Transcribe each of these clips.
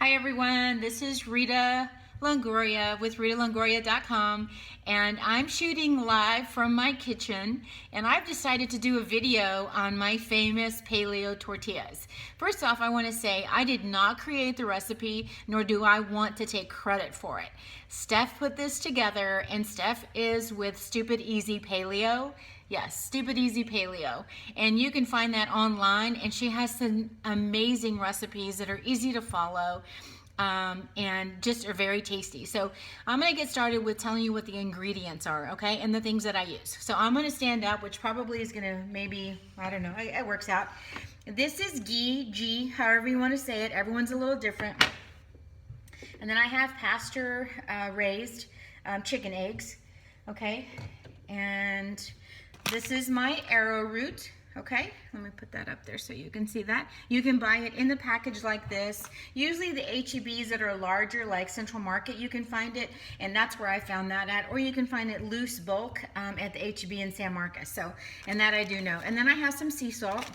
Hi everyone, this is Rita Longoria with RitaLongoria.com, and I'm shooting live from my kitchen, and I've decided to do a video on my famous Paleo Tortillas. First off, I want to say I did not create the recipe, nor do I want to take credit for it. Steph put this together, and Steph is with Stupid Easy Paleo. Yes, Stupid Easy Paleo. And you can find that online, and she has some amazing recipes that are easy to follow and just are very tasty. So I'm going to get started with telling you what the ingredients are, okay, and the things that I use. So I'm going to stand up, which probably is going to maybe, I don't know, it works out. This is ghee, however you want to say it. Everyone's a little different. And then I have pasture raised chicken eggs, okay, and this is my arrowroot, okay? Let me put that up there so you can see that. You can buy it in the package like this. Usually the HEBs that are larger, like Central Market, you can find it, and that's where I found that at. Or you can find it loose bulk at the HEB in San Marcos. So, and that I do know. And then I have some sea salt.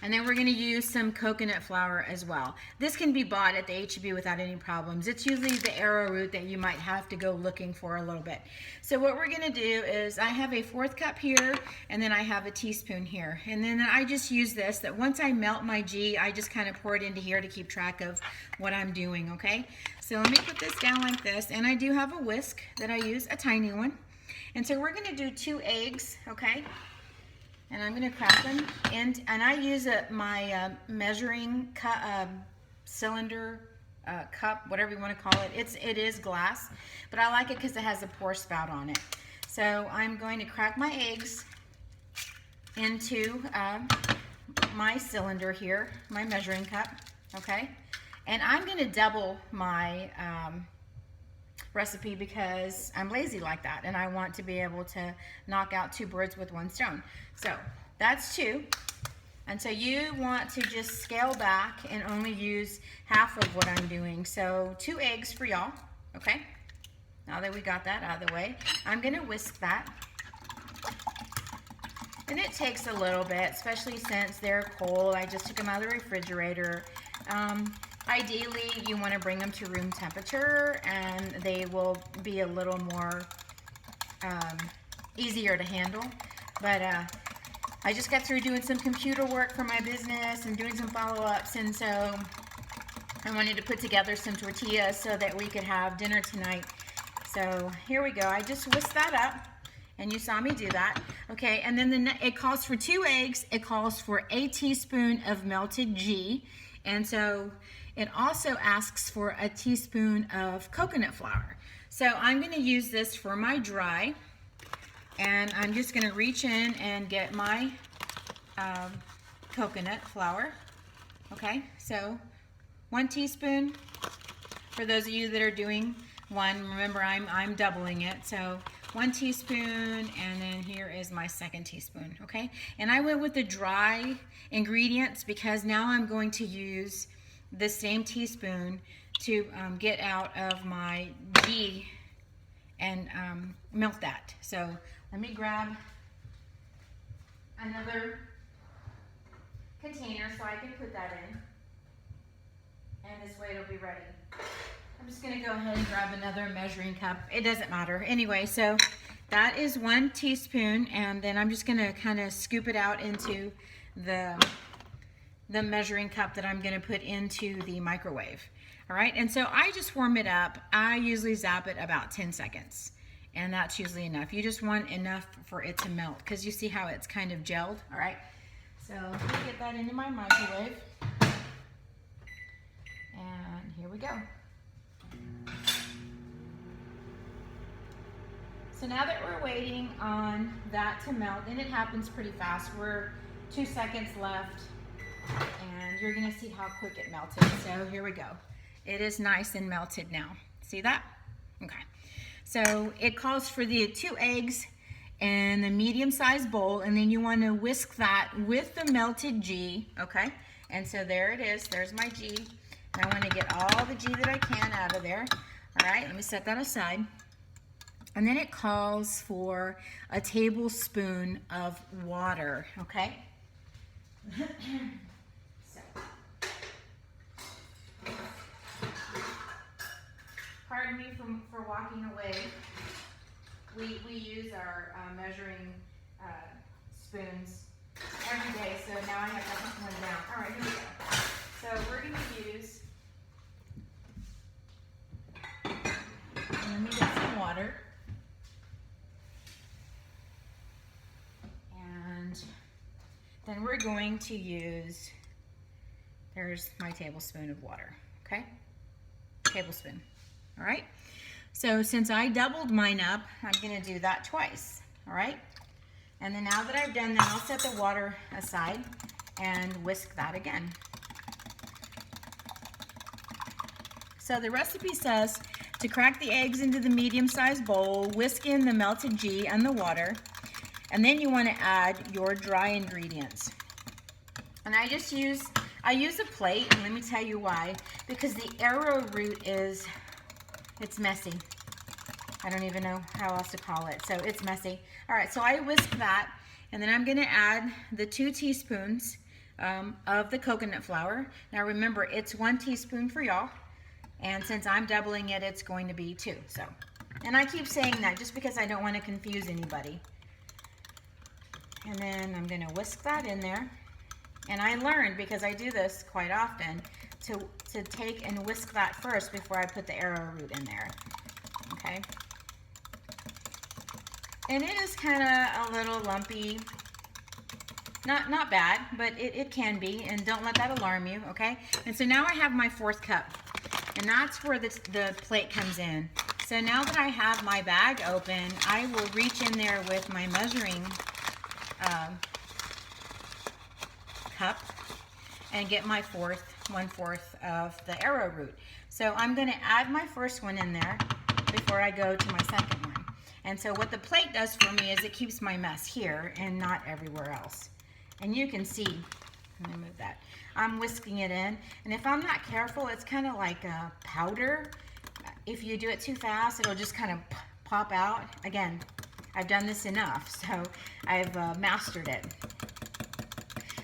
And then we're going to use some coconut flour as well. This can be bought at the HEB without any problems. It's usually the arrowroot that you might have to go looking for a little bit. So what we're going to do is I have a 1/4 cup here, and then I have a teaspoon here. And then I just use this, that once I melt my ghee, I just kind of pour it into here to keep track of what I'm doing, okay? So let me put this down like this. And I do have a whisk that I use, a tiny one. And so we're going to do 2 eggs, okay? And I'm going to crack them, and I use my measuring cylinder cup, whatever you want to call it. It is glass, but I like it because it has a pour spout on it. So I'm going to crack my eggs into my cylinder here, my measuring cup, okay? And I'm going to double my recipe because I'm lazy like that, and I want to be able to knock out 2 birds with 1 stone. So that's 2, and so you want to just scale back and only use half of what I'm doing. So 2 eggs for y'all, okay? Now that we got that out of the way, I'm gonna whisk that. And it takes a little bit, especially since they're cold. I just took them out of the refrigerator. Ideally, you want to bring them to room temperature, and they will be a little more easier to handle. But I just got through doing some computer work for my business and doing some follow-ups, and so I wanted to put together some tortillas so that we could have dinner tonight. So here we go. I just whisked that up, and you saw me do that. Okay, and then it calls for 2 eggs. It calls for a teaspoon of melted ghee, and so it also asks for a teaspoon of coconut flour. So I'm going to use this for my dry, and I'm just going to reach in and get my coconut flour. Okay, so 1 teaspoon. For those of you that are doing 1, remember I'm doubling it. So 1 teaspoon, and then here is my 2nd teaspoon. Okay, and I went with the dry ingredients because now I'm going to use the same teaspoon to get out of my ghee and melt that. So let me grab another container so I can put that in, and this way it'll be ready. I'm just going to go ahead and grab another measuring cup. It doesn't matter. Anyway, so that is 1 teaspoon, and then I'm just going to kind of scoop it out into the measuring cup that I'm going to put into the microwave. All right, and so I just warm it up. I usually zap it about 10 seconds, and that's usually enough. You just want enough for it to melt because you see how it's kind of gelled. All right, so let me get that into my microwave, and here we go. So now that we're waiting on that to melt, and it happens pretty fast, we're 2 seconds left, and you're gonna see how quick it melted. So here we go. It is nice and melted now. See that? Okay. So it calls for the 2 eggs in the medium-sized bowl, and then you want to whisk that with the melted ghee, okay? And so there it is. There's my ghee. And I want to get all the ghee that I can out of there. All right, let me set that aside. And then it calls for a tablespoon of water, okay? So walking away, we use our measuring spoons every day, so now I have to hunt one down. All right, here we go. So we're going to use, let me get some water. And then we're going to use, there's my tablespoon of water, okay? Tablespoon, all right? So since I doubled mine up, I'm gonna do that twice, all right? And then now that I've done that, I'll set the water aside and whisk that again. So the recipe says to crack the eggs into the medium-sized bowl, whisk in the melted ghee and the water, and then you want to add your dry ingredients. And I use a plate, and let me tell you why. Because the arrowroot it's messy. I don't even know how else to call it, so it's messy. All right, so I whisk that, and then I'm gonna add the 2 teaspoons of the coconut flour. Now remember, it's 1 teaspoon for y'all, and since I'm doubling it, it's going to be 2. So, and I keep saying that just because I don't want to confuse anybody. And then I'm gonna whisk that in there. And I learned, because I do this quite often, to take and whisk that first before I put the arrowroot in there, okay? And it is kind of a little lumpy, not bad, but it can be, and don't let that alarm you, okay? And so now I have my 4th cup, and that's where the plate comes in. So now that I have my bag open, I will reach in there with my measuring cup and get my 1/4 of the arrowroot. So I'm going to add my first one in there before I go to my second one. And so what the plate does for me is it keeps my mess here and not everywhere else. And you can see, let me move that. I'm whisking it in, and if I'm not careful, it's kind of like a powder. If you do it too fast, it'll just kind of pop out. Again, I've done this enough, so I've mastered it.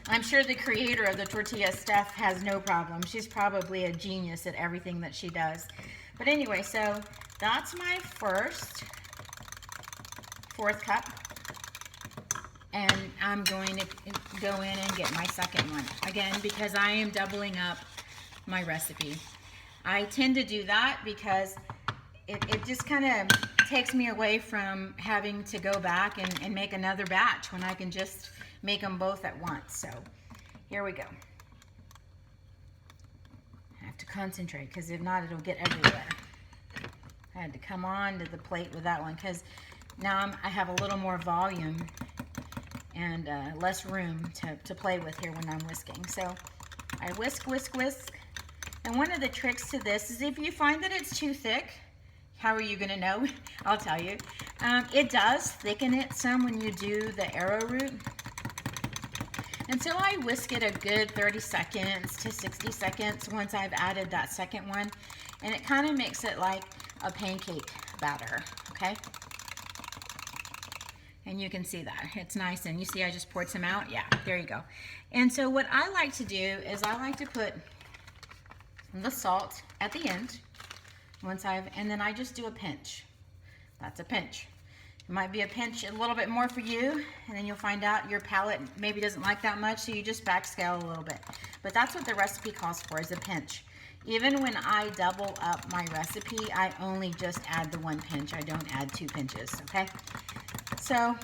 I'm sure the creator of the tortilla, Steph, has no problem. She's probably a genius at everything that she does. But anyway, so that's my 4th cup. And I'm going to go in and get my second one. Again, because I am doubling up my recipe. I tend to do that because it just kind of takes me away from having to go back and make another batch when I can just make them both at once. So here we go. I have to concentrate, because if not, it'll get everywhere. I had to come on to the plate with that one, because now I have a little more volume and less room to play with here when I'm whisking. So I whisk, whisk, whisk. And one of the tricks to this is if you find that it's too thick, how are you gonna know? I'll tell you. It does thicken it some when you do the arrowroot. And so I whisk it a good 30 seconds to 60 seconds once I've added that second one. And it kind of makes it like a pancake batter, okay? And you can see that. It's nice, and you see I just poured some out? Yeah, there you go. And so what I like to do is I like to put the salt at the end, and then I just do a pinch. That's a pinch. It might be a pinch a little bit more for you, and then you'll find out your palate maybe doesn't like that much, so you just backscale a little bit. But that's what the recipe calls for, is a pinch. Even when I double up my recipe, I only just add the 1 pinch. I don't add 2 pinches, okay? So,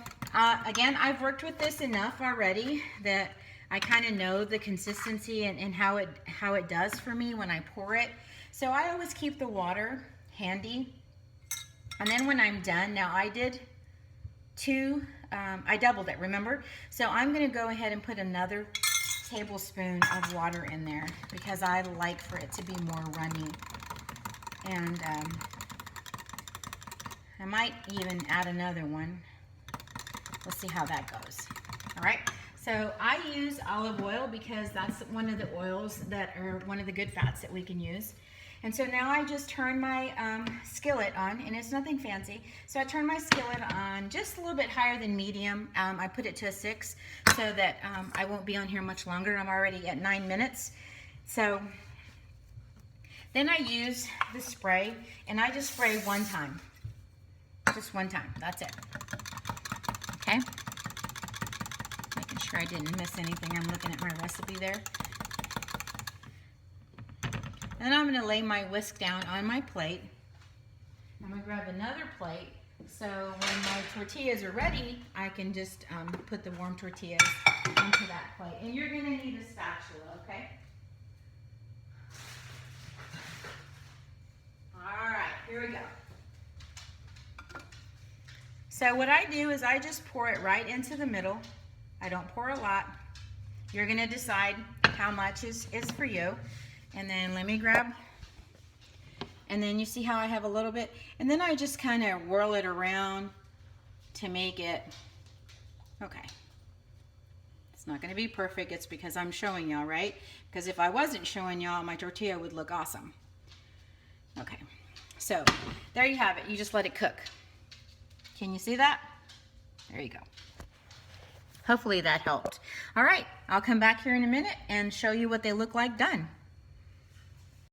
again, I've worked with this enough already that I kind of know the consistency and how it does for me when I pour it. So I always keep the water handy. And then when I'm done, now I did 2, I doubled it, remember? So I'm gonna go ahead and put another tablespoon of water in there because I like for it to be more runny. And I might even add another one. We'll see how that goes. All right, so I use olive oil because that's one of the oils that are one of the good fats that we can use. And so now I just turn my skillet on, and it's nothing fancy. So I turn my skillet on just a little bit higher than medium. I put it to a 6 so that I won't be on here much longer. I'm already at 9 minutes. So Then I use the spray, and I just spray one time. Just one time, that's it. Okay? Making sure I didn't miss anything. I'm looking at my recipe there. And I'm gonna lay my whisk down on my plate. I'm gonna grab another plate, so when my tortillas are ready, I can just put the warm tortillas into that plate. And you're gonna need a spatula, okay? All right, here we go. So what I do is I just pour it right into the middle. I don't pour a lot. You're gonna decide how much is for you. And then let me grab, and then you see how I have a little bit, and then I just kind of whirl it around to make it, okay. It's not gonna be perfect, it's because I'm showing y'all, right? Because if I wasn't showing y'all, my tortilla would look awesome. Okay, so there you have it. You just let it cook. Can you see that? There you go. Hopefully that helped. All right, I'll come back here in a minute and show you what they look like done.